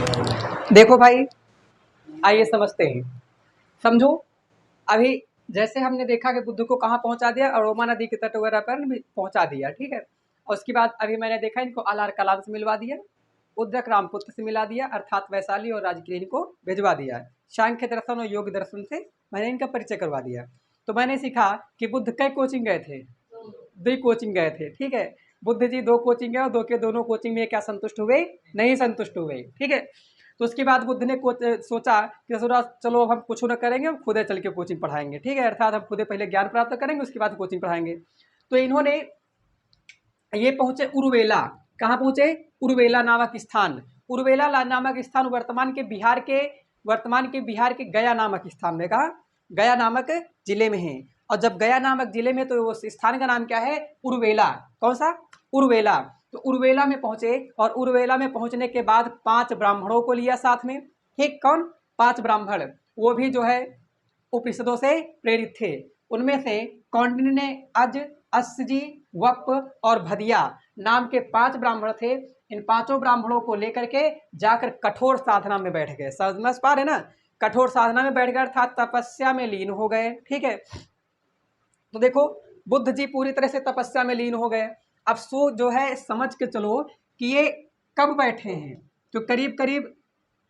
देखो भाई, आइए समझते हैं। समझो, अभी जैसे हमने देखा कि बुद्ध को कहाँ पहुँचा दिया, अरोमा नदी के तट वगैरह पर भी पहुँचा दिया, ठीक है। और उसके बाद अभी मैंने देखा इनको आलार कलाम से मिलवा दिया, उद्रक रामपुत्र से मिला दिया, अर्थात वैशाली और राजगीर इनको भिजवा दिया। सांख्य दर्शन और योग दर्शन से मैंने इनका परिचय करवा दिया। तो मैंने सीखा कि बुद्ध कई कोचिंग गए थे, 2 कोचिंग गए थे, ठीक है। बुद्ध जी 2 कोचिंग गए और 2 के दोनों कोचिंग में क्या संतुष्ट हुए? नहीं संतुष्ट हुए, ठीक है। तो उसके बाद बुद्ध ने सोचा कि सोचा चलो अब हम कुछ न करेंगे, हम खुदे चल के कोचिंग पढ़ाएंगे, ठीक है। अर्थात हम खुदे पहले ज्ञान प्राप्त करेंगे, उसके बाद कोचिंग पढ़ाएंगे। तो इन्होंने ये पहुंचे उरुवेला। कहाँ पहुंचे? उरुवेला नामक स्थान। उरुवेला नामक स्थान वर्तमान के बिहार के गया नामक स्थान में, कहा गया नामक जिले में है। और जब गया नामक जिले में, तो उस स्थान का नाम क्या है? उरुवेला। कौन सा? उरुवेला। तो उरुवेला में पहुंचे और उरुवेला में पहुंचने के बाद 5 ब्राह्मणों को लिया साथ में, ठीक। कौन? 5 ब्राह्मण, वो भी जो है उपनिषदों से प्रेरित थे। उनमें से कौंडिन्य ने, अज, अस्सजी, वप और भदिया नाम के 5 ब्राह्मण थे। इन 5 ब्राह्मणों को लेकर के जाकर कठोर साधना में बैठ गए। समझ पा रहे ना? कठोर साधना में बैठ गए अर्थात तपस्या में लीन हो गए, ठीक है। तो देखो, बुद्ध जी पूरी तरह से तपस्या में लीन हो गए। अब सो जो है समझ के चलो कि ये कब बैठे हैं। तो करीब करीब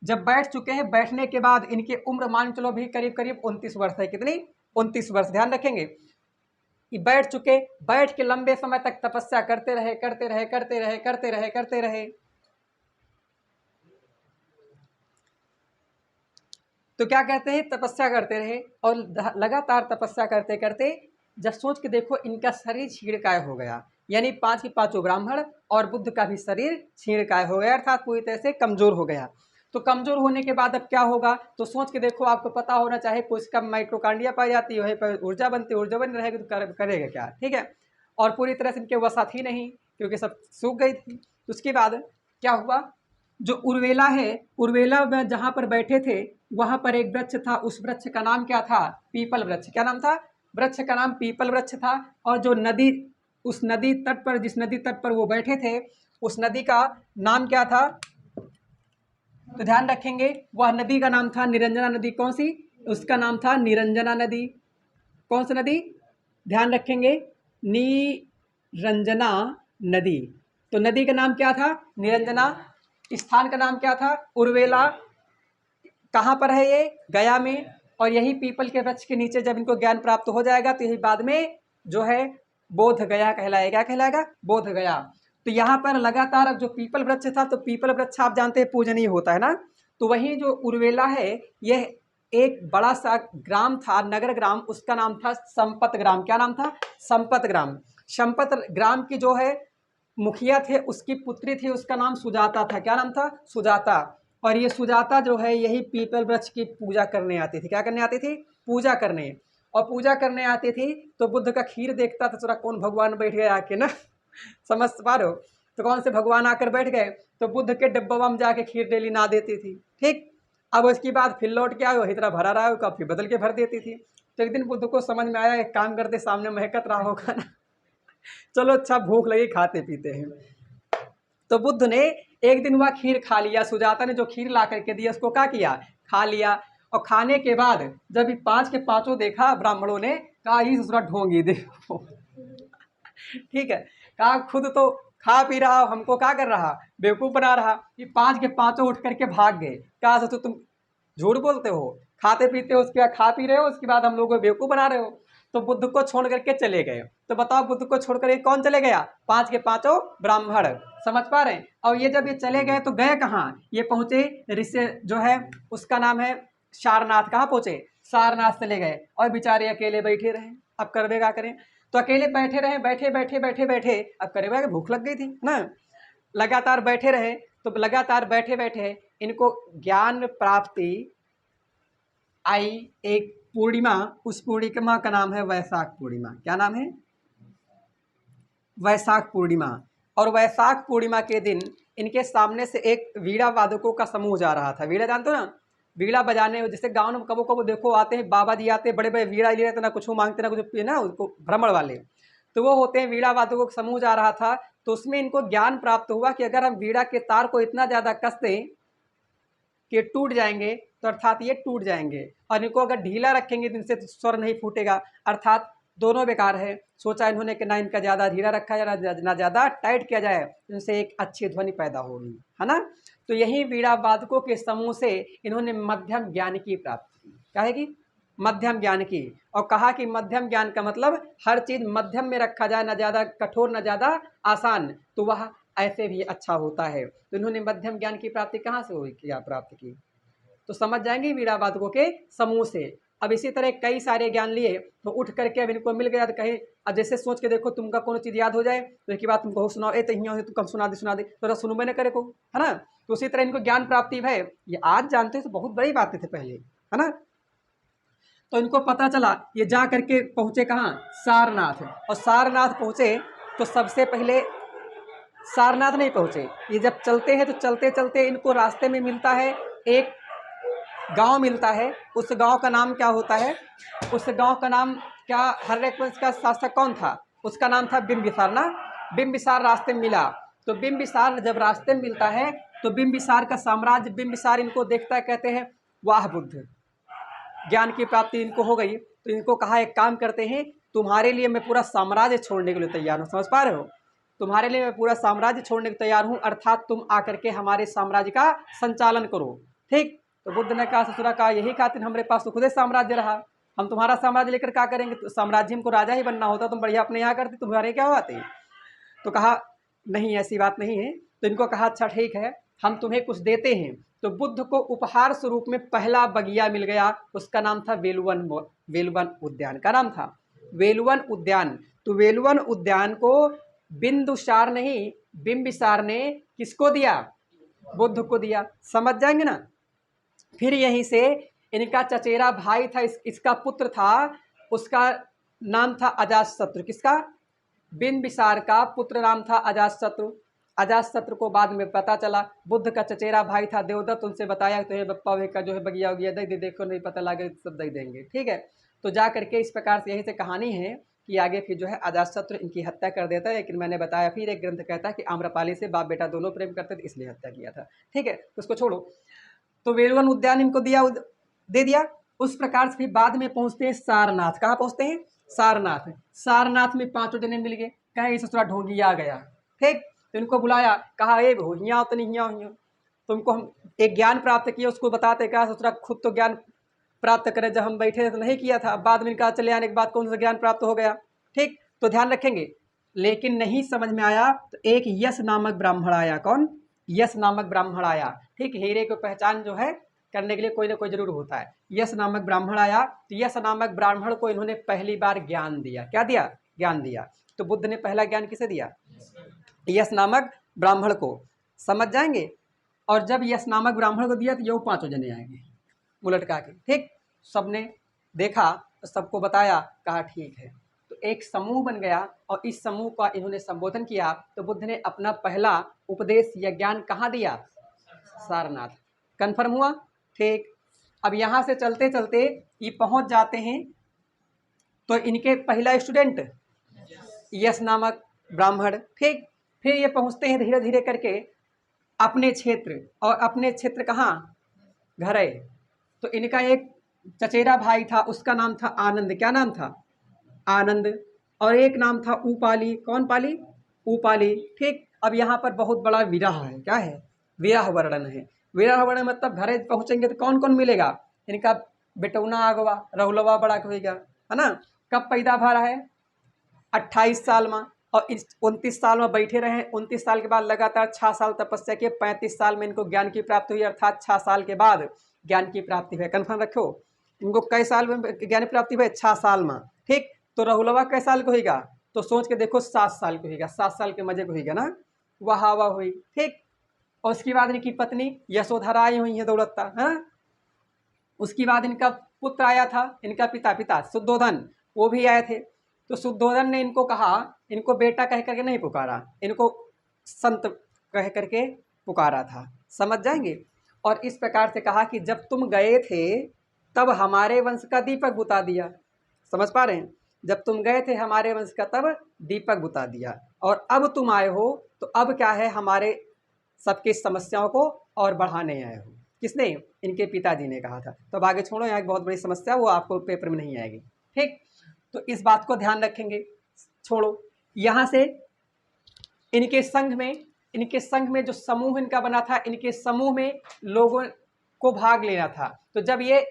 जब बैठ चुके हैं, बैठने के बाद इनकी उम्र मान चलो भी करीब करीब 29 वर्ष है। कितनी? 29 वर्ष। ध्यान रखेंगे कि बैठ चुके, बैठ के लंबे समय तक तपस्या करते रहे, करते रहे, करते रहे, करते रहे, करते रहे। तो क्या कहते हैं? तपस्या करते रहे और लगातार तपस्या करते करते जब सोच के देखो इनका शरीर छीणकाय हो गया, यानी 5 के 5 ब्राह्मण और बुद्ध का भी शरीर छीणकाय हो गया, अर्थात पूरी तरह से कमजोर हो गया। तो कमजोर होने के बाद अब क्या होगा? तो सोच के देखो, आपको पता होना चाहिए कोशिका में माइटोकांड्रिया पाई जाती है, वहीं पर ऊर्जा बनती है, ऊर्जा बनी रहेगी तो करेगा क्या, ठीक है। और पूरी तरह से इनके वसा थी नहीं, क्योंकि सब सूख गई थी। तो उसके बाद क्या हुआ? जो उर्वेला है, उर्वेला में जहाँ पर बैठे थे वहाँ पर एक वृक्ष था। उस वृक्ष का नाम क्या था? पीपल वृक्ष। क्या नाम था? वृक्ष का नाम पीपल वृक्ष था। और जो नदी, उस नदी तट पर, जिस नदी तट पर वो बैठे थे, उस नदी का नाम क्या था? तो ध्यान रखेंगे, वह नदी का नाम था निरंजना नदी। कौन सी? उसका नाम था निरंजना नदी। कौन सी नदी? ध्यान रखेंगे, निरंजना नदी। तो नदी का नाम क्या था? निरंजना। स्थान का नाम क्या था? उर्वेला। कहाँ पर है ये? गया में। और यही पीपल के वृक्ष के नीचे जब इनको ज्ञान प्राप्त हो जाएगा तो यही बाद में जो है बोध गया कहलाएगा। क्या कहलाएगा? बोध गया। तो यहाँ पर लगातार अब जो पीपल वृक्ष था, तो पीपल वृक्ष आप जानते हैं पूजनीय होता है ना। तो वही जो उर्वेला है, यह एक बड़ा सा ग्राम था, नगर ग्राम, उसका नाम था संपत ग्राम। क्या नाम था? संपत ग्राम। संपत ग्राम की जो है मुखिया थे, उसकी पुत्री थी, उसका नाम सुजाता था। क्या नाम था? सुजाता। और ये सुजाता जो है यही पीपल वृक्ष की पूजा करने आती थी। क्या करने आती थी? पूजा करने। और पूजा करने आती थी तो बुद्ध का खीर देखता था, थोड़ा कौन भगवान बैठ गया आके ना समझ पा रहे हो? तो कौन से भगवान आकर बैठ गए, तो बुद्ध के डब्बा में जाके खीर डेली ना देती थी, ठीक। अब उसके बाद फिर लौट के आए, वही तरह भरा रहा है, फिर बदल के भर देती थी। तो एक दिन बुद्ध को समझ में आया, एक काम करते, सामने महकत रहा होगा ना, चलो अच्छा भूख लगी, खाते पीते हैं। तो बुद्ध ने एक दिन वह खीर खा लिया। सुजाता ने जो खीर ला करके दिया उसको क्या किया? खा लिया। और खाने के बाद जब 5 के 5 देखा ब्राह्मणों ने, कहा ये दूसरा ढोंगी देखो ठीक है, कहा खुद तो खा पी रहा, हमको क्या कर रहा? बेवकूफ बना रहा। ये 5 के 5 उठ करके भाग गए। कहा तो तुम झूठ बोलते हो, खाते पीते हो, उसके बाद खा पी रहे हो, उसके बाद हम लोग को बेवकूफ बना रहे हो। तो बुद्ध को छोड़ करके चले गए। तो बताओ बुद्ध को छोड़ करके कौन चले गया? 5 के 5 ब्राह्मण। समझ पा रहे हैं? और ये जब ये चले गए तो गए कहाँ? ये पहुंचे ऋषि जो है उसका नाम है सारनाथ। कहाँ पहुंचे? सारनाथ चले गए और बेचारे अकेले बैठे रहे। अब करवे क्या करें? तो अकेले बैठे रहे, बैठे बैठे बैठे बैठे, अब करवे भूख लग गई थी ना, लगातार बैठे रहे। तो लगातार बैठे बैठे इनको ज्ञान प्राप्ति आई, एक पूर्णिमा। उस पूर्णिमा का नाम है वैशाख पूर्णिमा। क्या नाम है? वैशाख पूर्णिमा। और वैशाख पूर्णिमा के दिन इनके सामने से एक वीणा वादकों का समूह जा रहा था। वीणा जानते हो ना? वीणा बजाने, जैसे गांव में कबो कबो देखो आते हैं बाबा जी, आते हैं बड़े बड़े वीणा लिए रहते, ना कुछ मांगते ना कुछ ना, उसको भ्रमण वाले। तो वो होते हैं वीणा वादकों का समूह जा रहा था। तो उसमें इनको ज्ञान प्राप्त हुआ कि अगर हम वीणा के तार को इतना ज़्यादा कस दें कि टूट जाएंगे तो अर्थात ये टूट जाएंगे, और इनको अगर ढीला रखेंगे तो इनसे स्वर नहीं फूटेगा, अर्थात दोनों बेकार है। सोचा इन्होंने कि ना इनका ज़्यादा ढीला रखा जाए ना ज़्यादा टाइट किया जाए, इनसे एक अच्छी ध्वनि पैदा होगी, है ना। तो यही वीणा वादकों के समूह से इन्होंने मध्यम ज्ञान की प्राप्ति की। क्या है कि मध्यम ज्ञान की, और कहा कि मध्यम ज्ञान का मतलब हर चीज़ मध्यम में रखा जाए, ना ज़्यादा कठोर ना ज़्यादा आसान, तो वह ऐसे भी अच्छा होता है। तो इन्होंने मध्यम ज्ञान की प्राप्ति कहाँ से हुई, क्या प्राप्त की, तो समझ जाएंगे वीणावादकों के समूह से। अब इसी तरह कई सारे ज्ञान लिए तो उठ करके अब इनको मिल गया तो कहीं, अब जैसे सोच के देखो तुमका कोनो चीज़ याद हो जाए तो एक बात तुमको सुनाओ, ए तो हियाँ तुम सुना दे तो सुनबे न करे को, है ना। तो उसी तरह इनको ज्ञान प्राप्ति है, ये आज जानते तो बहुत बड़ी बातें थे पहले, है ना। तो इनको पता चला, ये जा करके पहुँचे कहाँ, सारनाथ, और सारनाथ पहुँचे तो सबसे पहले सारनाथ नहीं पहुँचे, ये जब चलते हैं तो चलते चलते इनको रास्ते में मिलता है एक गांव मिलता है। उस गांव का नाम क्या होता है, उस गांव का नाम क्या, हर्यवंश का शासक कौन था, उसका नाम था बिंबिसार ना। बिंबिसार रास्ते में मिला, तो बिंबिसार जब रास्ते में मिलता है तो बिंबिसार का साम्राज्य, बिंबिसार इनको देखता है, कहते हैं वाह बुद्ध, ज्ञान की प्राप्ति इनको हो गई। तो इनको कहा एक काम करते हैं, तुम्हारे लिए मैं पूरा साम्राज्य छोड़ने के लिए तैयार हूँ, समझ पा रहे हो, तुम्हारे लिए मैं पूरा साम्राज्य छोड़ने को तैयार हूँ, अर्थात तुम आकर के हमारे साम्राज्य का संचालन करो, ठीक। तो बुद्ध ने कहा, ससुरा कहा यही खातिर हमारे पास तो खुद ही साम्राज्य रहा, हम तुम्हारा साम्राज्य लेकर क्या करेंगे, तो साम्राज्य हमको राजा ही बनना होता, तुम बढ़िया अपने यहाँ करते, तुम्हारे क्या बातें। तो कहा नहीं ऐसी बात नहीं है। तो इनको कहा अच्छा ठीक है, हम तुम्हें कुछ देते हैं। तो बुद्ध को उपहार स्वरूप में पहला बगिया मिल गया, उसका नाम था वेलुवन, वेलुवन उद्यान का नाम था वेलुवन उद्यान। तो वेलुवन उद्यान को बिंदुसार नहीं, बिंबिसार ने किसको दिया, बुद्ध को दिया, समझ जाएंगे ना। फिर यहीं से इनका चचेरा भाई था, इसका पुत्र था, उसका नाम था अजातशत्रु, किसका, बिंबिसार का पुत्र नाम था अजातशत्रु। अजातशत्रु को बाद में पता चला बुद्ध का चचेरा भाई था देवदत्त, उनसे बताया तो ये बप्पा भाई का जो है बगिया उगिया दे देखो, नहीं पता लगे सब दे देंगे, ठीक है। तो जा करके इस प्रकार से यही से कहानी है कि आगे फिर जो है अजातशत्रु इनकी हत्या कर देता है। लेकिन मैंने बताया फिर एक ग्रंथ कहता है कि आम्रपाली से बाप बेटा दोनों प्रेम करते थे इसलिए हत्या किया था, ठीक है, उसको छोड़ो। तो वेलुवन उद्यान इनको दिया, दे दिया। उस प्रकार से फिर बाद में पहुंचते हैं सारनाथ, कहाँ पहुंचते हैं, सारनाथ। सारनाथ में पांचों जने मिल गए, कहे ससुरा ढोंगी आ गया, ठीक। तो इनको बुलाया, कहा ए भो हियाँ तो नहीं हियाँ, तुमको हम एक ज्ञान प्राप्त किया, उसको बताते, कहा ससुरा खुद तो ज्ञान प्राप्त करे, जब हम बैठे थे तो नहीं किया था, बाद में इनका चले आने के बाद कौन सा ज्ञान प्राप्त हो गया, ठीक। तो ध्यान रखेंगे। लेकिन नहीं समझ में आया तो एक यश नामक ब्राह्मण आया, कौन, यश नामक ब्राह्मण आया, ठीक। हीरे को पहचान जो है करने के लिए कोई ना कोई जरूर होता है। यश नामक ब्राह्मण आया, तो यश नामक ब्राह्मण को इन्होंने पहली बार ज्ञान दिया, क्या दिया, ज्ञान दिया। तो बुद्ध ने पहला ज्ञान किसे दिया, यश नामक ब्राह्मण को, समझ जाएंगे। और जब यश नामक ब्राह्मण को दिया तो ये पांचों जने आएंगे उलट का के, ठीक। सबने देखा तो सबको बताया, कहा ठीक है। तो एक समूह बन गया और इस समूह का इन्होंने संबोधन किया। तो बुद्ध ने अपना पहला उपदेश या ज्ञान कहाँ दिया, सारनाथ, कन्फर्म हुआ, ठीक। अब यहाँ से चलते चलते ये पहुँच जाते हैं, तो इनके पहला स्टूडेंट यश नामक ब्राह्मण, ठीक। फिर ये पहुँचते हैं धीरे धीरे करके अपने क्षेत्र, और अपने क्षेत्र कहाँ, घर है। तो इनका एक चचेरा भाई था, उसका नाम था आनंद, क्या नाम था, आनंद। और एक नाम था उपाली, कौन पाली, उपाली, ठीक। अब यहाँ पर बहुत बड़ा विरह है, क्या है, विरह वर्णन है। विरह वर्णन मतलब घरे पहुँचेंगे तो कौन कौन मिलेगा, इनका बेटौना आगवा रहुलवा बड़ा होगा, है ना। कब पैदा भरा है, 28 साल में, और इस 29 साल में बैठे रहे। 29 साल के बाद लगातार 6 साल तपस्या किए, 35 साल में इनको ज्ञान की प्राप्ति हुई, अर्थात 6 साल के बाद ज्ञान की प्राप्ति हुई। कन्फर्म रखो, इनको कई साल में ज्ञान प्राप्ति हुई, 6 साल में, ठीक। तो रहुलवा कै साल को होगा, तो सोच के देखो 7 साल को होगा, 7 साल के मजे को होगा ना, वाह वाह हुई, ठीक। और उसके बाद इनकी पत्नी यशोधरा आई हुई है दौलतता, है। उसके बाद इनका पुत्र आया था, इनका पिता शुद्धोधन, वो भी आए थे। तो शुद्धोधन ने इनको कहा, इनको बेटा कह करके नहीं पुकारा, इनको संत कह करके पुकारा था, समझ जाएंगे। और इस प्रकार से कहा कि जब तुम गए थे तब हमारे वंश का दीपक बुता दिया, समझ पा रहे हैं, जब तुम गए थे हमारे वंश का तब दीपक बुता दिया, और अब तुम आए हो तो अब क्या है, हमारे सबकी समस्याओं को और बढ़ाने आए हो, किसने? इनके पिताजी ने कहा था। तो अब आगे छोड़ो, यहाँ एक बहुत बड़ी समस्या, वो आपको पेपर में नहीं आएगी। ठीक, तो इस बात को ध्यान रखेंगे। छोड़ो, यहाँ से इनके संघ में जो समूह इनका बना था, इनके समूह में लोगों को भाग लेना था। तो जब ये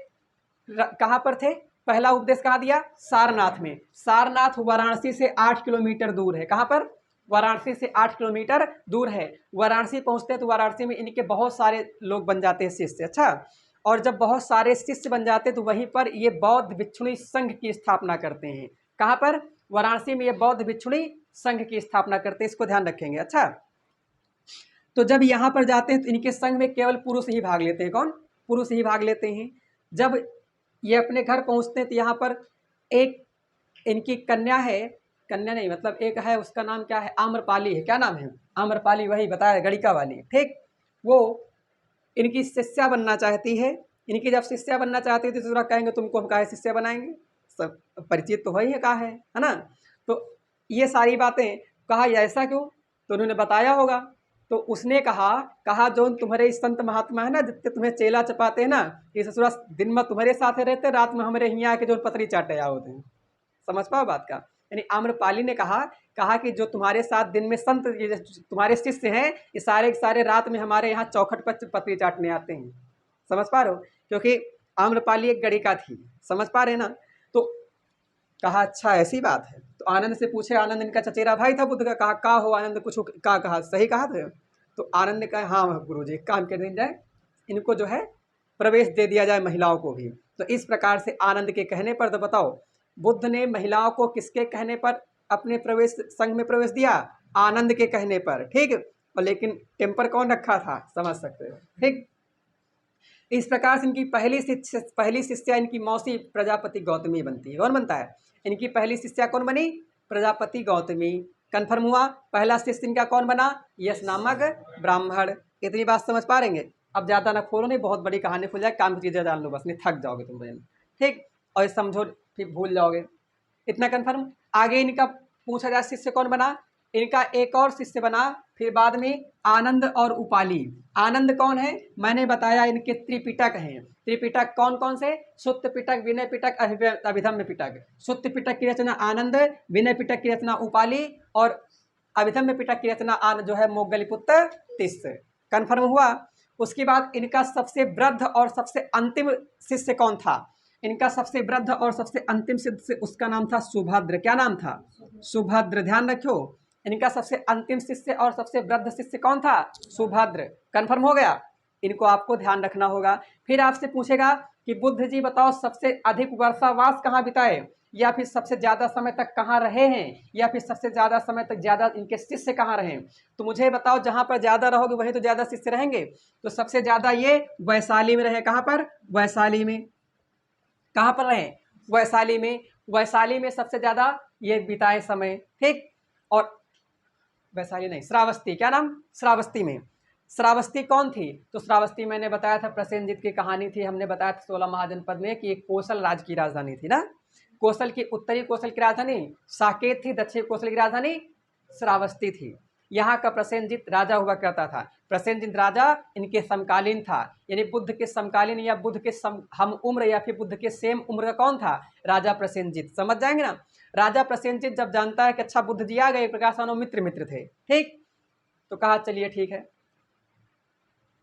कहाँ पर थे? पहला उपदेश कहाँ दिया? सारनाथ में। सारनाथ वाराणसी से 8 किलोमीटर दूर है। कहाँ पर? वाराणसी से 8 किलोमीटर दूर है। वाराणसी पहुंचते हैं तो वाराणसी में इनके बहुत सारे लोग बन जाते हैं शिष्य। अच्छा, और जब बहुत सारे शिष्य बन जाते हैं तो वहीं पर ये बौद्ध भिक्षुणी संघ की स्थापना करते हैं। कहाँ पर? वाराणसी में ये बौद्ध भिक्षुणी संघ की स्थापना करते हैं। इसको ध्यान रखेंगे। अच्छा, तो जब यहाँ पर जाते हैं तो इनके संघ में केवल पुरुष ही भाग लेते हैं। कौन? पुरुष ही भाग लेते हैं। जब ये अपने घर पहुँचते हैं तो यहाँ पर एक इनकी कन्या है, कन्या नहीं मतलब एक है, उसका नाम क्या है? आम्रपाली है। क्या नाम है? आम्रपाली, वही बताया, गणिका वाली। ठीक, वो इनकी शिष्या बनना चाहती है। इनकी जब शिष्या बनना चाहती है तो दूसरा कहेंगे तुमको हम काहे शिष्या बनाएंगे, सब परिचित तो वही है, कहा है ना। तो ये सारी बातें कहा, ऐसा क्यों? तो उन्होंने बताया होगा। तो उसने कहा जो तुम्हारे संत महात्मा है ना, जितने तुम्हें चेला चपाते हैं ना, ये ससुरा दिन में तुम्हारे साथ रहते, रात में हमारे यहाँ आके जो पतरी चाटे होते हैं। समझ पाओ बात का? यानी आम्रपाली ने कहा कि जो तुम्हारे साथ दिन में संत, ये तुम्हारे शिष्य हैं, ये सारे के सारे रात में हमारे यहाँ चौखट पर पतरी चाटने आते हैं। समझ पा रहे हो? क्योंकि आम्रपाली एक गणिका थी। समझ पा रहे ना? तो कहा अच्छा ऐसी बात है। तो आनंद से पूछे, आनंद इनका चचेरा भाई था बुद्ध का। कहा हो आनंद, कुछ कहा सही कहा था? तो आनंद ने कहा हाँ गुरु जी, काम कर दी जाए, इनको जो है प्रवेश दे दिया जाए, महिलाओं को भी। तो इस प्रकार से आनंद के कहने पर, तो बताओ बुद्ध ने महिलाओं को किसके कहने पर अपने प्रवेश संघ में प्रवेश दिया? आनंद के कहने पर। ठीक, और लेकिन टेम्पर कौन रखा था? समझ सकते हो। ठीक, इस प्रकार से इनकी पहली शिष्या इनकी मौसी प्रजापति गौतमी बनती है। कौन बनता है? इनकी पहली शिष्या कौन बनी? प्रजापति गौतमी। कन्फर्म हुआ? पहला शिष्य इनका कौन बना? यश नामक ब्राह्मण। इतनी बात समझ पा रहेंगे? अब ज़्यादा ना खोलो, नहीं बहुत बड़ी कहानी खुल जाए, काम की चीज़ें जान लो बस, नहीं थक जाओगे तुम। ठीक, और समझो फिर भूल जाओगे। इतना कन्फर्म। आगे इनका पूछा जाए शिष्य कौन बना? इनका एक और शिष्य बना फिर बाद में, आनंद और उपाली। आनंद कौन है? मैंने बताया इनके त्रिपिटक हैं। त्रिपिटक कौन कौन से? सुत्त पिटक, विनय पिटक, अभिधम्य पिटक। सुत्त पिटक की रचना आनंद, विनय पिटक की रचना उपाली, और अभिधम्य पिटक की रचना जो है मोगलिपुत्र तिस्स। कन्फर्म हुआ? उसके बाद इनका सबसे वृद्ध और सबसे अंतिम शिष्य कौन था? इनका सबसे वृद्ध और सबसे अंतिम शिष्य, उसका नाम था सुभद्र। क्या नाम था? सुभद्र। ध्यान रखो, इनका सबसे अंतिम शिष्य और सबसे वृद्ध शिष्य कौन था? सुभद्र। कन्फर्म हो गया? इनको आपको ध्यान रखना होगा। फिर आपसे पूछेगा कि बुद्ध जी बताओ सबसे अधिक वर्षावास कहाँ बिताए, या फिर सबसे ज़्यादा समय तक कहाँ रहे हैं, या फिर सबसे ज़्यादा समय तक ज़्यादा इनके शिष्य कहाँ रहे? तो मुझे बताओ, जहाँ पर ज़्यादा रहोगे वहीं तो ज़्यादा शिष्य रहेंगे। तो सबसे ज़्यादा ये वैशाली में रहे। कहाँ पर? वैशाली में। कहाँ पर रहे? वैशाली में। वैशाली में सबसे ज़्यादा ये बिताए समय। ठीक, और वैशाली नहीं, श्रावस्ती। क्या नाम? श्रावस्ती में। श्रावस्ती कौन थी? तो श्रावस्ती मैंने बताया था, प्रसेनजीत की कहानी थी, हमने बताया था 16 महाजनपद में कि एक कोसल राज्य की राजधानी थी ना। कोसल की, उत्तरी कोसल की राजधानी साकेत थी, दक्षिण कोसल की राजधानी श्रावस्ती थी। यहाँ का प्रसेनजीत राजा हुआ करता था। प्रसेनजीत राजा इनके समकालीन था, यानी बुद्ध के समकालीन या बुद्ध के हम उम्र या फिर बुद्ध के सेम उम्र का कौन था? राजा प्रसेनजीत। समझ जाएंगे ना? राजा प्रसेनजीत जब जानता है कि अच्छा बुद्ध जी आ गए, प्रकाशानो मित्र थे। ठीक, तो कहा चलिए ठीक है।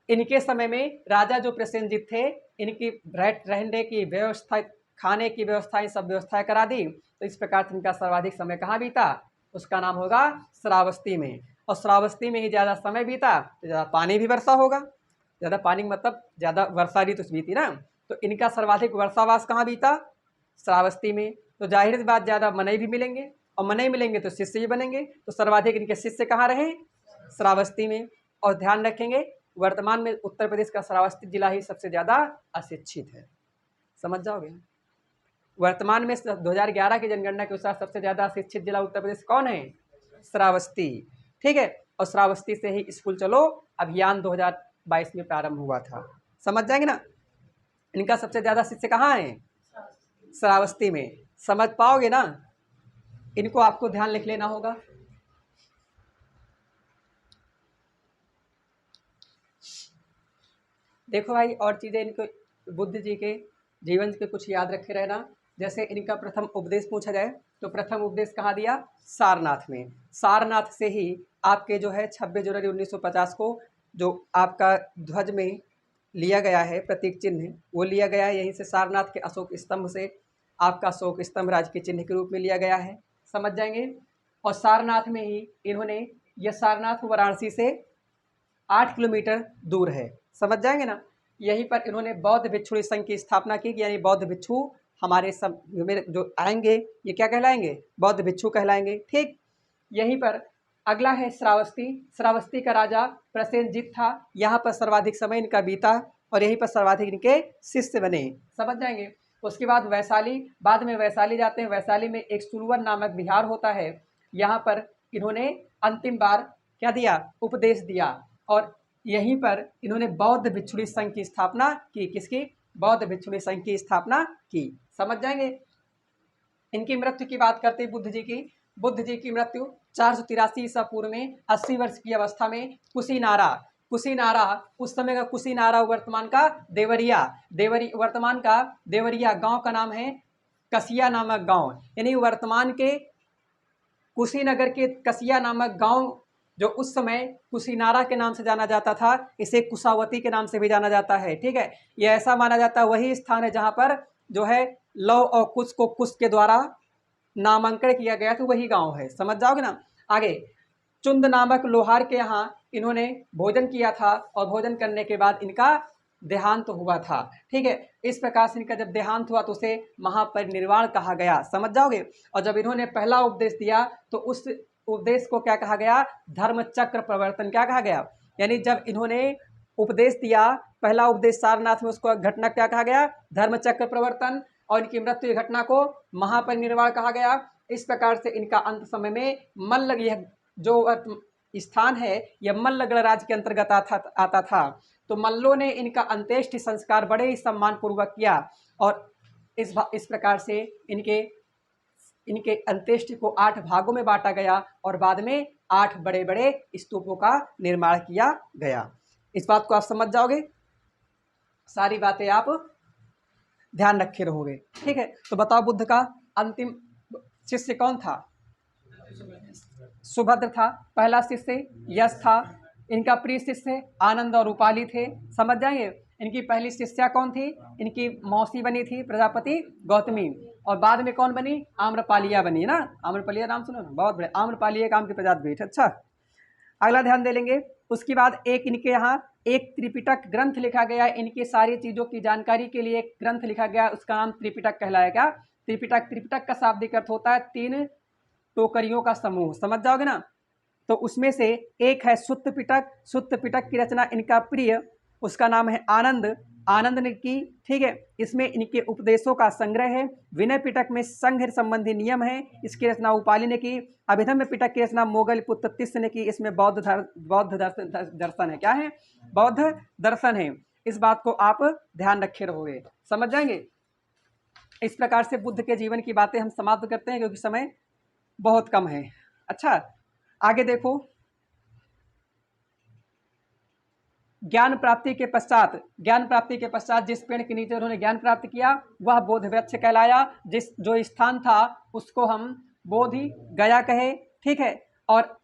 इनके समय में राजा जो प्रसेनजीत थे, इनकी रहने की व्यवस्था, खाने की व्यवस्था, सब व्यवस्थाएं करा दी। तो इस प्रकार से इनका सर्वाधिक समय कहाँ बीता? उसका नाम होगा श्रावस्ती में। और श्रावस्ती में ही ज़्यादा समय बीता तो ज़्यादा पानी भी वर्षा होगा। ज़्यादा पानी मतलब ज़्यादा वर्षा ऋतु बीती ना। तो इनका सर्वाधिक वर्षावास कहाँ बीता? श्रावस्ती में। तो जाहिर सी बात ज़्यादा मनई भी मिलेंगे, और मनई मिलेंगे तो शिष्य भी बनेंगे। तो सर्वाधिक इनके शिष्य कहाँ रहे? श्रावस्ती में। और ध्यान रखेंगे, वर्तमान में उत्तर प्रदेश का श्रावस्ती जिला ही सबसे ज़्यादा अशिक्षित है। समझ जाओगे? वर्तमान में 2011 की जनगणना के अनुसार सबसे ज़्यादा शिक्षित जिला उत्तर प्रदेश कौन है? श्रावस्ती। ठीक है, और श्रावस्ती से ही स्कूल चलो अभियान 2022 में प्रारंभ हुआ था। समझ जाएंगे ना? इनका सबसे ज़्यादा शिष्य कहाँ है? श्रावस्ती में। समझ पाओगे ना? इनको आपको ध्यान लिख लेना होगा। देखो भाई, और चीज़ें इनको बुद्ध जी के जीवन के कुछ याद रखे रहना। जैसे इनका प्रथम उपदेश पूछा जाए तो प्रथम उपदेश कहाँ दिया? सारनाथ में। सारनाथ से ही आपके जो है 26 जनवरी 1950 को जो आपका ध्वज में लिया गया है प्रतीक चिन्ह, वो लिया गया है यहीं से, सारनाथ के अशोक स्तंभ से आपका अशोक स्तंभ राज्य के चिन्ह के रूप में लिया गया है, समझ जाएंगे। और सारनाथ में ही इन्होंने, यह सारनाथ वाराणसी से 8 किलोमीटर दूर है, समझ जाएंगे ना। यहीं पर इन्होंने बौद्ध भिक्षु संघ की स्थापना की, यानी बौद्ध भिक्षु हमारे सब मेरे जो आएंगे ये क्या कहलाएंगे? बौद्ध भिक्षु कहलाएंगे। ठीक, यहीं पर अगला है श्रावस्ती। श्रावस्ती का राजा प्रसेनजीत था, यहाँ पर सर्वाधिक समय इनका बीता और यहीं पर सर्वाधिक इनके शिष्य बने, समझ जाएंगे। उसके बाद वैशाली, बाद में वैशाली जाते हैं। वैशाली में एक सुरवर नामक विहार होता है, यहाँ पर इन्होंने अंतिम बार क्या दिया? उपदेश दिया। और यहीं पर इन्होंने बौद्ध भिक्षुणी संघ की स्थापना की। किसकी? बौद्ध भिक्षुणी संघ की स्थापना की, समझ जाएंगे। इनकी मृत्यु की बात करते हैं बुद्ध जी की। बुद्ध जी की मृत्यु 483 ईसा पूर्व में 80 वर्ष की अवस्था में कुशीनारा, कुशीनारा उस समय का कुशीनारा वर्तमान का देवरिया, वर्तमान का देवरिया गांव का नाम है कसिया नामक गांव, यानी वर्तमान के कुशीनगर के कसिया नामक गांव जो उस समय कुशीनारा के नाम से जाना जाता था, इसे कुशावती के नाम से भी जाना जाता है। ठीक है, यह ऐसा माना जाता है वही स्थान है जहां पर जो है लव और कुश को कुश के द्वारा नामांकन किया गया, तो वही गांव है, समझ जाओगे ना। आगे चुंद नामक लोहार के यहाँ इन्होंने भोजन किया था और भोजन करने के बाद इनका देहांत हुआ था। ठीक है, इस प्रकार से इनका जब देहांत हुआ तो उसे महापरिनिर्वाण कहा गया, समझ जाओगे। और जब इन्होंने पहला उपदेश दिया तो उस उपदेश को क्या कहा गया? धर्म चक्र प्रवर्तन क्या कहा गया? यानी जब इन्होंने उपदेश दिया, पहला उपदेश सारनाथ में, उसको घटना क्या कहा गया? धर्म चक्र प्रवर्तन। और इनकी मृत्यु की घटना को महापरिनिर्वाण कहा गया। इस प्रकार से इनका अंत समय में मल्ल, यह जो स्थान है यह मल्लगढ़ राज्य के अंतर्गत आता था। तो मल्लों ने इनका अंत्येष्टि संस्कार बड़े ही सम्मान पूर्वक किया और इस प्रकार से इनके अंत्येष्टि को 8 भागों में बांटा गया और बाद में 8 बड़े बड़े स्तूपों का निर्माण किया गया। इस बात को आप समझ जाओगे, सारी बातें आप ध्यान रखे रहोगे। ठीक है, तो बताओ बुद्ध का अंतिम शिष्य कौन था? सुभद्र था पहला शिष्य, यश था इनका प्रिय शिष्य, आनंद और रूपाली थे, समझ जाएंगे। इनकी पहली शिष्या कौन थी? इनकी मौसी बनी थी प्रजापति गौतमी, और बाद में कौन बनी? आम्रपालिया बनी ना। आम्रपालिया नाम सुनो ना, बहुत बड़े आम्रपालिया काम की प्रजाति बैठ। अच्छा, अगला ध्यान दे लेंगे। उसके बाद एक इनके यहाँ एक त्रिपिटक ग्रंथ लिखा गया, इनकी सारी चीज़ों की जानकारी के लिए एक ग्रंथ लिखा गया, उसका नाम त्रिपिटक कहलाएगा। त्रिपिटक, त्रिपिटक का शाब्दिक अर्थ होता है 3 टोकरियों का समूह, समझ जाओगे ना। तो उसमें से एक है सुत्त पिटक। सुत्त पिटक की रचना इनका प्रिय, उसका नाम है आनंद, आनंद ने की। ठीक है, इसमें इनके उपदेशों का संग्रह है। विनय पिटक में संघ संबंधी नियम है, इसकी रचना उपाली ने की। अभिधम्य पिटक की रचना मोगल पुत्र तिस्य ने की, इसमें बौद्ध दर्शन है। क्या है? बौद्ध दर्शन है। इस बात को आप ध्यान रखे रहोगे, समझ जाएंगे। इस प्रकार से बुद्ध के जीवन की बातें हम समाप्त करते हैं क्योंकि समय बहुत कम है। अच्छा, आगे देखो। ज्ञान प्राप्ति के पश्चात, ज्ञान प्राप्ति के पश्चात जिस पेड़ के नीचे उन्होंने ज्ञान प्राप्त किया वह बोध वृक्ष कहलाया। जो स्थान था उसको हम बोधि गया कहे। ठीक है, और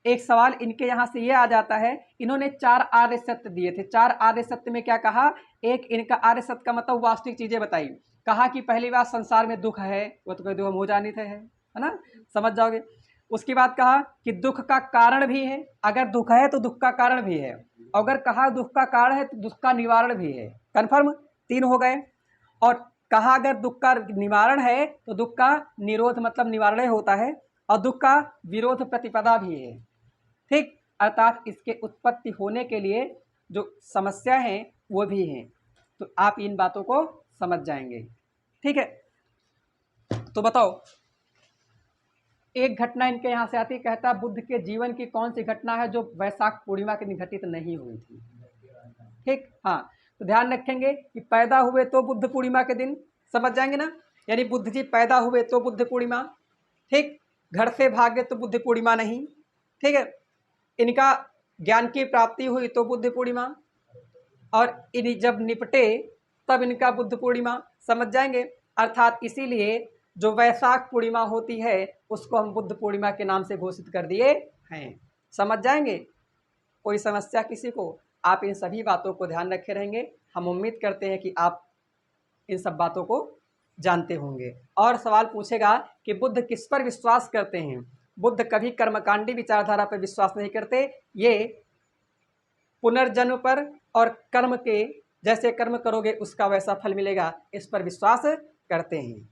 एक सवाल इनके यहाँ से ये आ जाता है, इन्होंने 4 आर्य सत्य दिए थे। 4 आर्य सत्य में क्या कहा? एक इनका आर्य सत्य का मतलब वास्तविक चीजें बताई। कहा कि पहली बात संसार में दुख है, वो तो कोई दुख हो जानी है ना, समझ जाओगे। उसके बाद कहा कि दुख का कारण भी है, अगर दुख है तो दुख का कारण भी है, अगर कहा दुख का कारण है तो दुख का निवारण भी है। कन्फर्म, 3 हो गए। और कहा अगर दुख का निवारण है तो दुख का निरोध मतलब निवारण होता है, और दुख का विरोध प्रतिपदा भी है। ठीक, अर्थात इसके उत्पत्ति होने के लिए जो समस्या है वो भी है। तो आप इन बातों को समझ जाएंगे। ठीक है, तो बताओ, एक घटना इनके यहाँ से आती, कहता बुद्ध के जीवन की कौन सी घटना है जो वैशाख पूर्णिमा के दिन घटित नहीं हुई थी? ठीक, हाँ, तो ध्यान रखेंगे कि पैदा हुए तो बुद्ध पूर्णिमा के दिन, समझ जाएंगे ना, यानी बुद्ध जी पैदा हुए तो बुद्ध पूर्णिमा। ठीक, घर से भागे तो बुद्ध पूर्णिमा नहीं। ठीक है, इनका ज्ञान की प्राप्ति हुई तो बुद्ध पूर्णिमा। और इन जब निपटे तब इनका बुद्ध पूर्णिमा, समझ जाएंगे। अर्थात इसीलिए जो वैशाख पूर्णिमा होती है उसको हम बुद्ध पूर्णिमा के नाम से घोषित कर दिए हैं, समझ जाएंगे। कोई समस्या किसी को? आप इन सभी बातों को ध्यान रखे रहेंगे। हम उम्मीद करते हैं कि आप इन सब बातों को जानते होंगे। और सवाल पूछेगा कि बुद्ध किस पर विश्वास करते हैं? बुद्ध कभी कर्मकांडी विचारधारा पर विश्वास नहीं करते, ये पुनर्जन्म पर और कर्म के जैसे कर्म करोगे उसका वैसा फल मिलेगा, इस पर विश्वास करते हैं,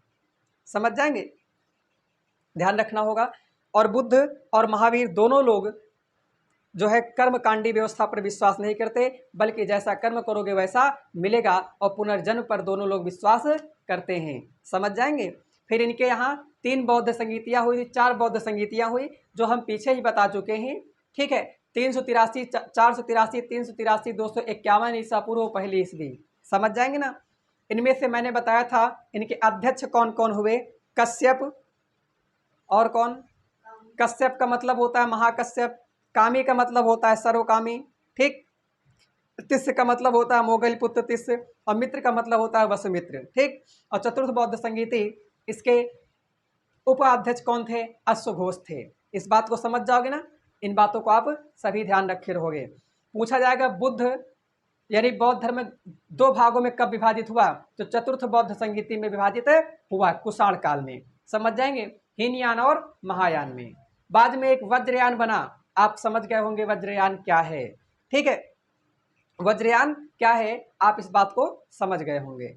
समझ जाएंगे, ध्यान रखना होगा। और बुद्ध और महावीर दोनों लोग जो है कर्मकांडी व्यवस्था पर विश्वास नहीं करते, बल्कि जैसा कर्म करोगे वैसा मिलेगा, और पुनर्जन्म पर दोनों लोग विश्वास करते हैं, समझ जाएंगे। फिर इनके यहाँ 3 बौद्ध संगीतियाँ हुई, 4 बौद्ध संगीतियाँ हुई, जो हम पीछे ही बता चुके हैं, ठीक है। 383, 483, 383, 251 ईसा पूर्व पहली ईस्वी, समझ जाएंगे ना। इनमें से मैंने बताया था इनके अध्यक्ष कौन कौन हुए, कश्यप, और कौन? कश्यप का मतलब होता है महाकश्यप, कामी का मतलब होता है सर्वकामी, ठीक। तिस्य का मतलब होता है मोगल पुत्र तिस्य, और मित्र का मतलब होता है वसुमित्र, ठीक। और चतुर्थ बौद्ध संगीति, इसके उपाध्यक्ष कौन थे? अश्वघोष थे। इस बात को समझ जाओगे ना, इन बातों को आप सभी ध्यान रखे रहोगे। पूछा जाएगा बुद्ध यानी बौद्ध धर्म 2 भागों में कब विभाजित हुआ? तो चतुर्थ बौद्ध संगीति में विभाजित हुआ, कुषाण काल में, समझ जाएंगे, हीनयान और महायान में। बाद में एक वज्रयान बना, आप समझ गए होंगे वज्रयान क्या है, ठीक है। वज्रयान क्या है आप इस बात को समझ गए होंगे।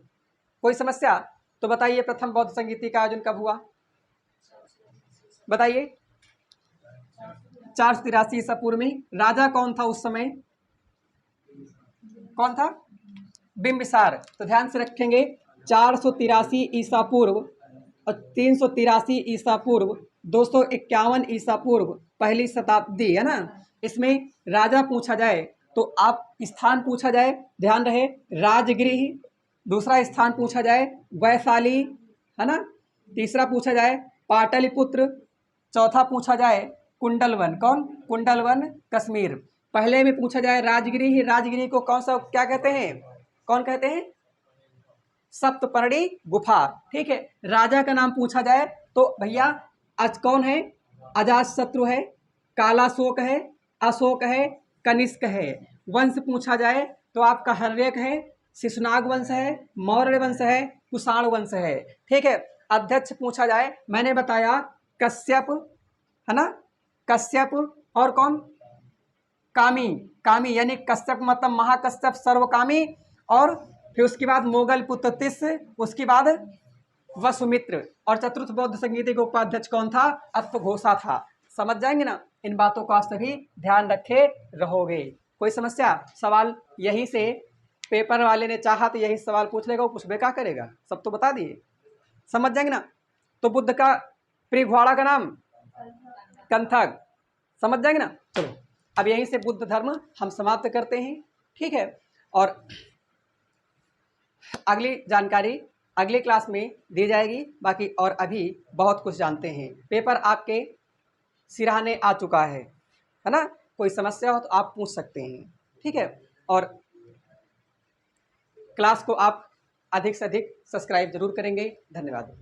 कोई समस्या? तो बताइए प्रथम बौद्ध संगीति का आयोजन कब हुआ? बताइए। 483 ईसा पूर्व में। राजा कौन था उस समय? कौन था? बिंबिसार। तो ध्यान से रखेंगे, 483 ईसा पूर्व और 383 ईसा पूर्व, 251 ईसा पूर्व, पहली शताब्दी है ना। इसमें राजा पूछा जाए तो आप स्थान पूछा जाए, ध्यान रहे, राजगृह। दूसरा स्थान पूछा जाए वैशाली, है ना। तीसरा पूछा जाए पाटलिपुत्र। चौथा पूछा जाए कुंडलवन। कौन? कुंडलवन, कश्मीर। पहले में पूछा जाए राजगृह। राजगृह को कौन सा क्या कहते हैं? कौन कहते हैं? सप्तपर्णी गुफा, ठीक है। राजा का नाम पूछा जाए तो भैया आज कौन है? अजातशत्रु है, कालाशोक है, अशोक है, कनिष्क है। वंश पूछा जाए तो आपका हर्यक है, शिशुनाग वंश है, मौर्य वंश है, कुषाण वंश है, ठीक है। अध्यक्ष पूछा जाए, मैंने बताया कश्यप, है ना, कश्यप, और कौन? कामी। कामी यानी कश्यप मतलब महाकश्यप सर्वकामी, और फिर उसके बाद मोगल पुत्र तिस्य, उसके बाद वसुमित्र, और चतुर्थ बौद्ध संगीति के उपाध्यक्ष कौन था? अश्वघोषा था, समझ जाएंगे ना। इन बातों को आप सभी ध्यान रखे रहोगे। कोई समस्या? सवाल यहीं से पेपर वाले ने चाहा तो यही सवाल पूछ लेगा, वो पूछबे क्या करेगा, सब तो बता दिए, समझ जाएंगे ना। तो बुद्ध का प्रिय घोड़ा का नाम कंथक, समझ जाएंगे ना। चलो अब यहीं से बुद्ध धर्म हम समाप्त करते हैं, ठीक है। और अगली जानकारी अगली क्लास में दी जाएगी। बाकी और अभी बहुत कुछ जानते हैं, पेपर आपके सिरहाने आ चुका है ना। कोई समस्या हो तो आप पूछ सकते हैं, ठीक है। और क्लास को आप अधिक से अधिक सब्सक्राइब जरूर करेंगे। धन्यवाद।